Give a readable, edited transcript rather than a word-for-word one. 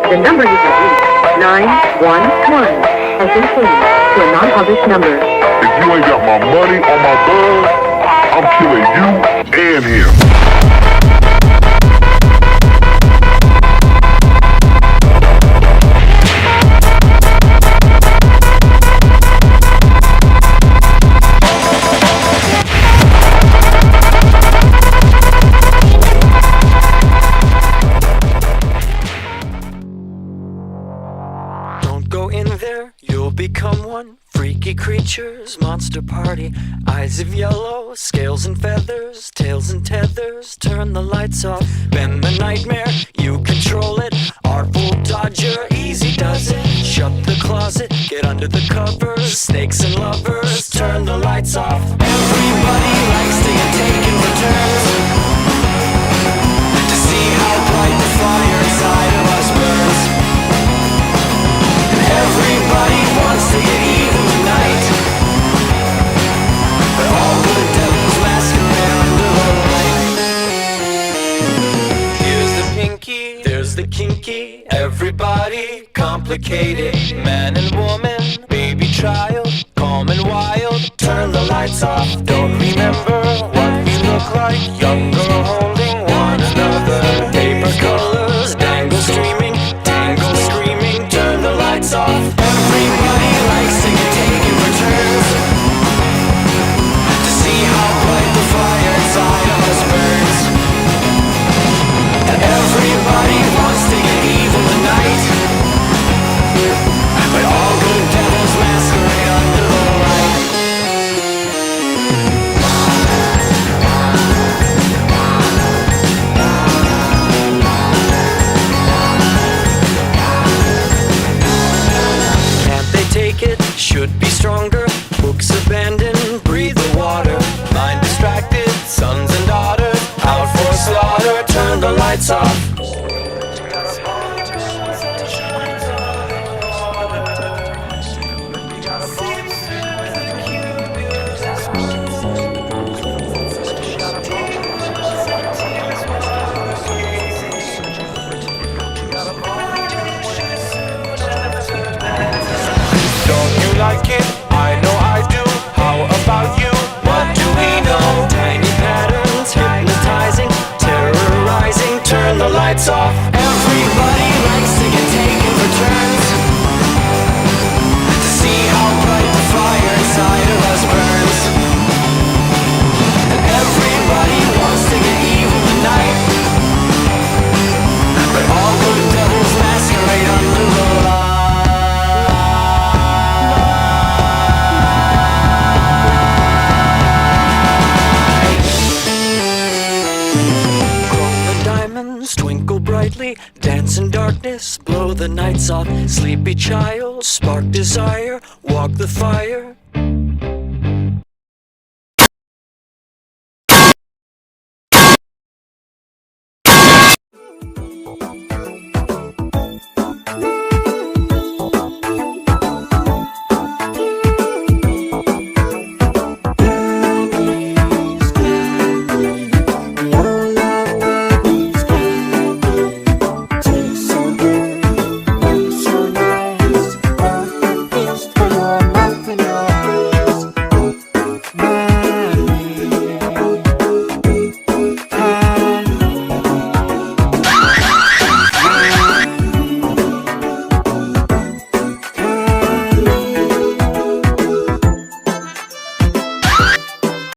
The number you have reached, 911, has been changed to a non-published number. If you ain't got my money or my bud, I'm killing you and him. Go in there, you'll become one. Freaky creatures, monster party. Eyes of yellow, scales and feathers, tails and tethers. Turn the lights off, bend the nightmare, you control it. Artful dodger, easy does it. Shut the closet, get under the covers. Snakes and lovers, turn the lights off. Everybody likes to get taken for turns, to see how bright the fire inside of us burns. Everybody wants to get even tonight, but all good devils masquerade under the light. Here's the pinky, there's the kinky. Everybody complicated, man and woman, baby child, calm and wild. Turn the lights off, don't remember what we look like. Young girl holding one another. Paper colors, dangle streaming, tangle screaming. Turn the lights off. Everybody likes to get taken for turns, to see how bright the fire inside of us burns. And everybody wants to get even tonight, but all good devils masquerade under the light. Take it, should be stronger. Books abandoned, breathe the water. Mind distracted, sons and daughters out for slaughter. Turn the lights off. Like it, I know I do. How about you? What do we know? Tiny patterns, hypnotizing, terrorizing. Turn the lights off. Everybody likes to get taken for turns, to see how bright the fire inside of us burns. And everybody wants to get even tonight, but all good devils masquerade under the light. Twinkle brightly, dance in darkness, blow the nights off. Sleepy child, spark desire, walk the fire.